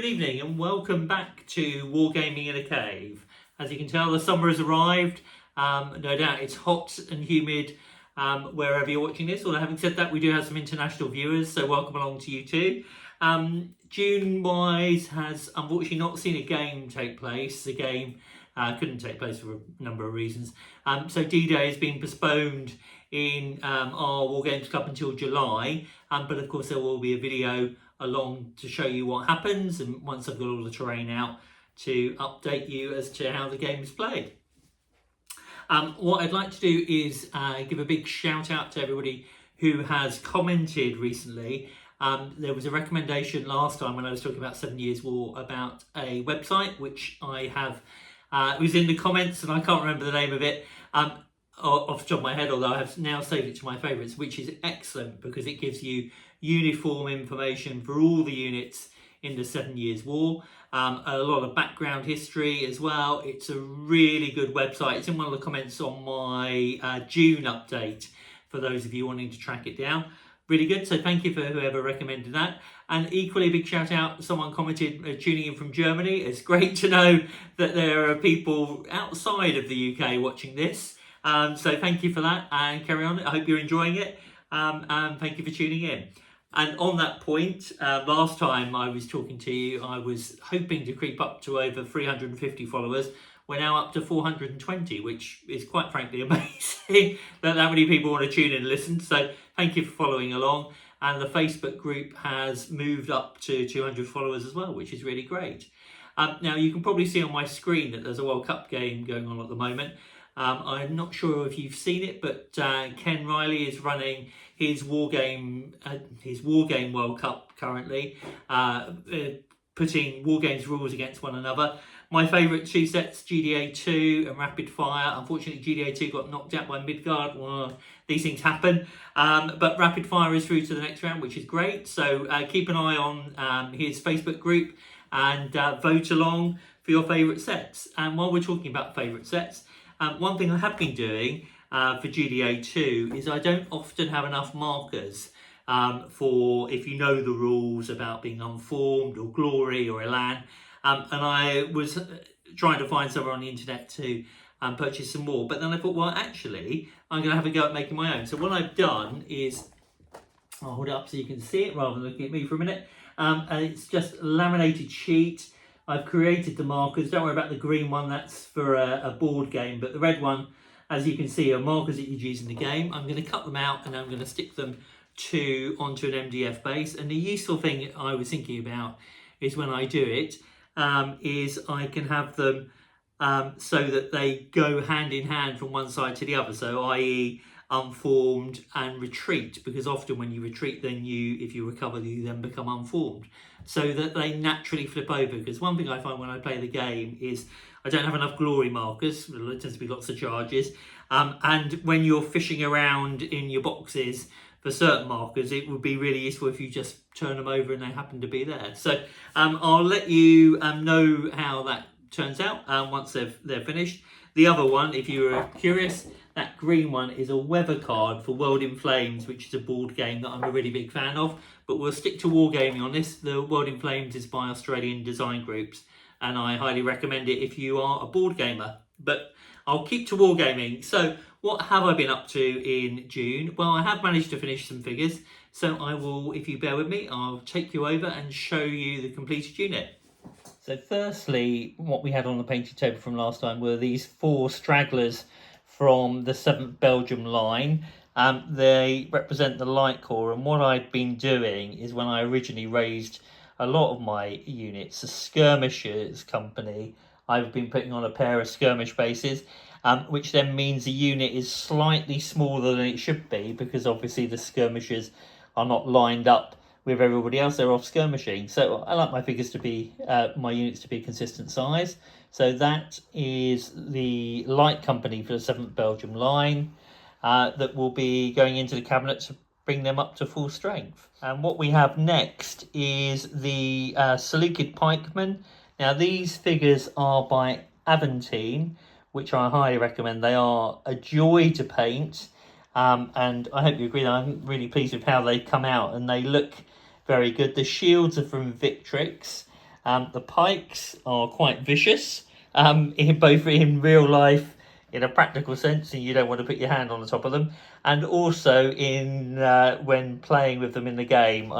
Good evening and welcome back to Wargaming in a Cave. As you can tell, the summer has arrived. No doubt it's hot and humid wherever you're watching this. Although having said that, we do have some international viewers, so welcome along to you too. June-wise has unfortunately not seen a game take place. The game couldn't take place for a number of reasons. So D-Day has been postponed in our War Games Club until July. But of course there will be a video along to show you what happens, and once I've got all the terrain out, to update you as to how the game is played. What I'd like to do is give a big shout out to everybody who has commented recently. There was a recommendation last time when I was talking about 7 Years War about a website which I have, it was in the comments and I can't remember the name of it off the top of my head, although I have now saved it to my favourites, which is excellent because it gives you uniform information for all the units in the 7 Years War. A lot of background history as well. It's a really good website. It's in one of the comments on my June update for those of you wanting to track it down. Really good, so thank you for whoever recommended that. And equally big shout out, someone commented tuning in from Germany. It's great to know that there are people outside of the UK watching this. So thank you for that and carry on. I hope you're enjoying it. And thank you for tuning in. And on that point, last time I was talking to you, I was hoping to creep up to over 350 followers. We're now up to 420, which is quite frankly amazing that many people want to tune in and listen. So thank you for following along. And the Facebook group has moved up to 200 followers as well, which is really great. Now you can probably see on my screen that there's a World Cup game going on at the moment. I'm not sure if you've seen it, but Ken Riley is running his War Game World Cup currently, putting War Games rules against one another. My favourite two sets, GDA 2 and Rapid Fire. Unfortunately, GDA 2 got knocked out by Midgard. Well, these things happen. But Rapid Fire is through to the next round, which is great. So keep an eye on his Facebook group and vote along for your favourite sets. And while we're talking about favourite sets, one thing I have been doing for GDA 2 is I don't often have enough markers for if you know the rules about being unformed or glory or elan. And I was trying to find somewhere on the internet to purchase some more. But then I thought, well, actually, I'm going to have a go at making my own. So what I've done is, I'll hold it up so you can see it rather than looking at me for a minute. And it's just a laminated sheet. I've created the markers. Don't worry about the green one, that's for a board game. But the red one, as you can see, are markers that you'd use in the game. I'm going to cut them out and I'm going to stick them onto an MDF base. And the useful thing I was thinking about is when I do it, is I can have them so that they go hand in hand from one side to the other. So i.e. unformed and retreat, because often when you retreat, then if you recover, you then become unformed. So that they naturally flip over, because one thing I find when I play the game is I don't have enough glory markers. There tends to be lots of charges. And when you're fishing around in your boxes for certain markers, it would be really useful if you just turn them over and they happen to be there. So I'll let you know how that turns out once they're finished. The other one, if you were curious, that green one is a weather card for World in Flames, which is a board game that I'm a really big fan of. But we'll stick to wargaming on this. The World in Flames is by Australian design groups, and I highly recommend it if you are a board gamer. But I'll keep to wargaming. So what have I been up to in June? Well, I have managed to finish some figures. So I will, if you bear with me, I'll take you over and show you the completed unit. So firstly, what we had on the painting table from last time were these 4 stragglers from the 7th Belgium line. They represent the Light Corps, and what I'd been doing is when I originally raised a lot of my units, the Skirmishers Company, I've been putting on a pair of skirmish bases, which then means the unit is slightly smaller than it should be, because obviously the skirmishers are not lined up with everybody else, they're off skirmishing. So I like my figures to be, my units to be a consistent size. So that is the Light Company for the 7th Belgium line that will be going into the cabinet to bring them up to full strength. And what we have next is the Seleucid Pikemen. Now these figures are by Aventine, which I highly recommend. They are a joy to paint. And I hope you agree that I'm really pleased with how they come out, and they look very good. The shields are from Victrix, The pikes are quite vicious, in both in real life, in a practical sense, and you don't want to put your hand on the top of them, and also in when playing with them in the game.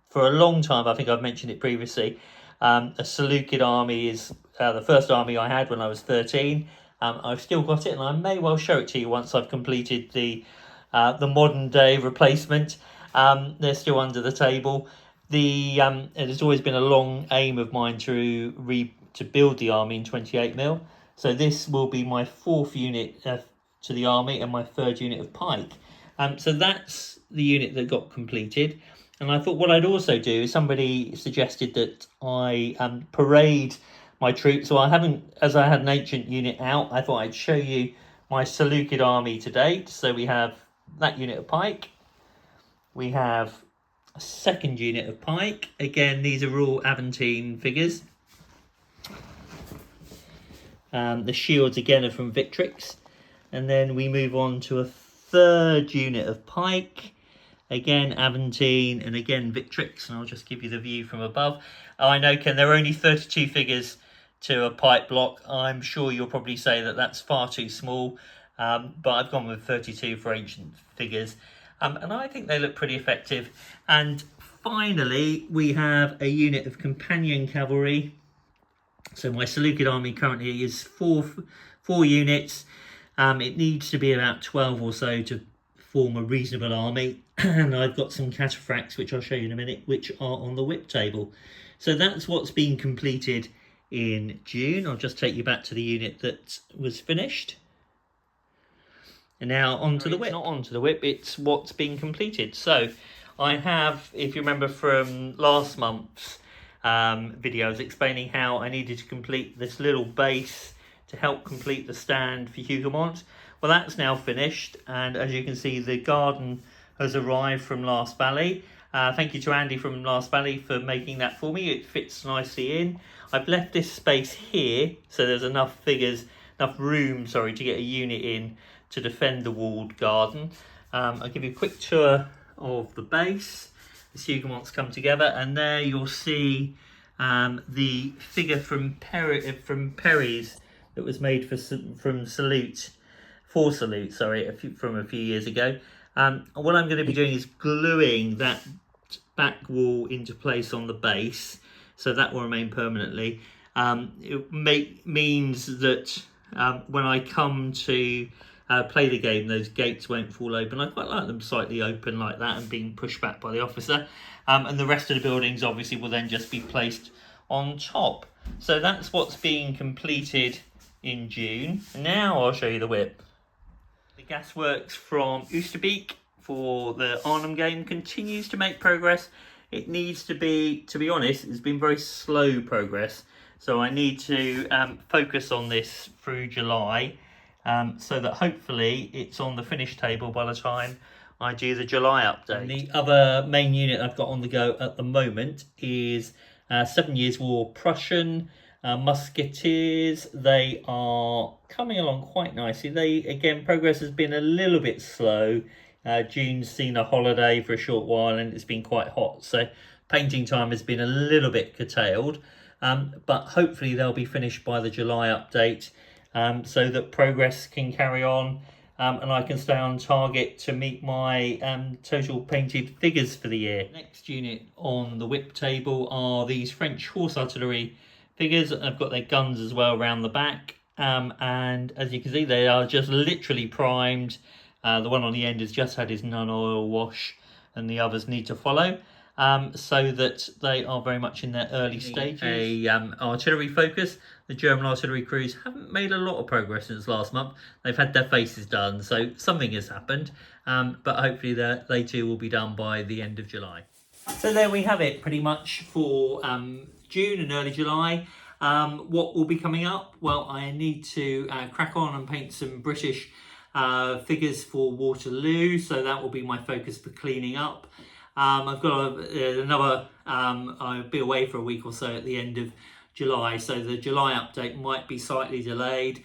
For a long time, I think I've mentioned it previously, a Seleucid army is the first army I had when I was 13. I've still got it, and I may well show it to you once I've completed the modern day replacement. They're still under the table. It has always been a long aim of mine to build the army in 28mm. So this will be my 4th unit to the army and my 3rd unit of pike. So that's the unit that got completed. And I thought what I'd also do, somebody suggested that I parade my troops. So I haven't, as I had an ancient unit out, I thought I'd show you my Seleucid army to date. So we have that unit of pike. We have a 2nd unit of pike. Again, these are all Aventine figures. The shields again are from Victrix. And then we move on to a 3rd unit of pike. Again, Aventine, and again, Victrix. And I'll just give you the view from above. I know, Ken, there are only 32 figures to a pike block. I'm sure you'll probably say that that's far too small. But I've gone with 32 for ancient figures. And I think they look pretty effective. And finally, we have a unit of companion cavalry. So my Seleucid army currently is four units. It needs to be about 12 or so to form a reasonable army. And I've got some cataphracts, which I'll show you in a minute, which are on the whip table. So that's what's been completed in June. I'll just take you back to the unit that was finished. And now onto the whip. It's not onto the whip, it's what's been completed. So I have, if you remember from last month's videos explaining how I needed to complete this little base to help complete the stand for Hougoumont. Well, that's now finished, and as you can see, the garden has arrived from Last Valley. Thank you to Andy from Last Valley for making that for me. It fits nicely in. I've left this space here so there's enough room to get a unit in to defend the walled garden. I'll give you a quick tour of the base. The Hougoumons come together, and there you'll see the figure from Perry's that was made from Salute, from a few years ago. What I'm going to be doing is gluing that back wall into place on the base, so that will remain permanently. It means that when I come to play the game, those gates won't fall open. I quite like them slightly open like that and being pushed back by the officer. And the rest of the buildings obviously will then just be placed on top. So that's what's being completed in June. Now I'll show you the whip. The Gasworks from Oosterbeek for the Arnhem game continues to make progress. It needs to be honest, it's been very slow progress. So I need to focus on this through July. So that hopefully it's on the finish table by the time I do the July update. And the other main unit I've got on the go at the moment is 7 Years' War Prussian Musketeers. They are coming along quite nicely. Again, progress has been a little bit slow. June's seen a holiday for a short while and it's been quite hot. So painting time has been a little bit curtailed. But hopefully they'll be finished by the July update. So that progress can carry on and I can stay on target to meet my total painted figures for the year. Next unit on the whip table are these French horse artillery figures. I've got their guns as well around the back, and as you can see they are just literally primed. The one on the end has just had his non-oil wash and the others need to follow. So that they are very much in their early stages. Artillery focus. The German artillery crews haven't made a lot of progress since last month. They've had their faces done, so something has happened. But hopefully they too will be done by the end of July. So there we have it, pretty much for June and early July. What will be coming up? Well, I need to crack on and paint some British figures for Waterloo, so that will be my focus for cleaning up. I've got another, I'll be away for a week or so at the end of July, so the July update might be slightly delayed,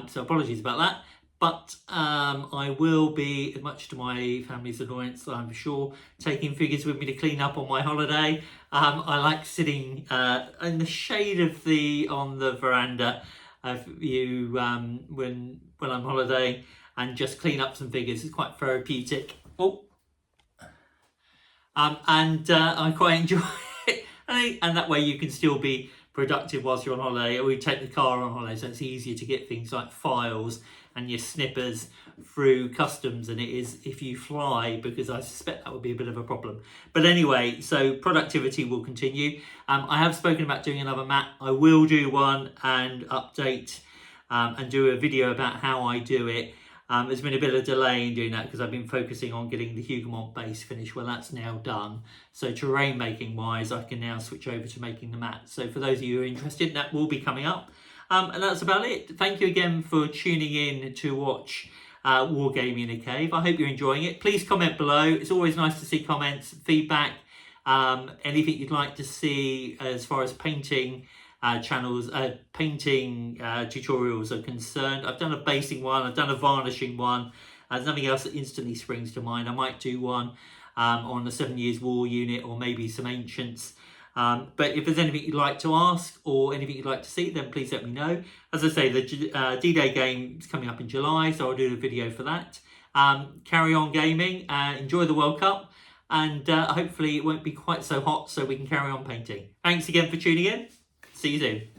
so apologies about that. But I will be, much to my family's annoyance, I'm sure, taking figures with me to clean up on my holiday. I like sitting in the shade of on the veranda of you when I'm holidaying and just clean up some figures. It's quite therapeutic. Oh, and I quite enjoy it, and that way you can still be productive whilst you're on holiday. We take the car on holiday, so it's easier to get things like files and your snippers through customs than it is if you fly, because I suspect that would be a bit of a problem. But anyway, so productivity will continue. I have spoken about doing another mat. I will do one and update and do a video about how I do it. There's been a bit of a delay in doing that because I've been focusing on getting the Hougoumont base finished. Well, that's now done. So terrain making wise, I can now switch over to making the mat. So for those of you who are interested, that will be coming up. And that's about it. Thank you again for tuning in to watch Wargaming in a Cave. I hope you're enjoying it. Please comment below. It's always nice to see comments, feedback, anything you'd like to see as far as painting channels, painting tutorials are concerned. I've done a basing one, I've done a varnishing one. There's nothing else that instantly springs to mind. I might do one on the 7 Years' War unit, or maybe some ancients. But if there's anything you'd like to ask or anything you'd like to see, then please let me know. As I say, the D-Day game is coming up in July, so I'll do a video for that. Carry on gaming, enjoy the World Cup, and hopefully it won't be quite so hot so we can carry on painting. Thanks again for tuning in. See you soon.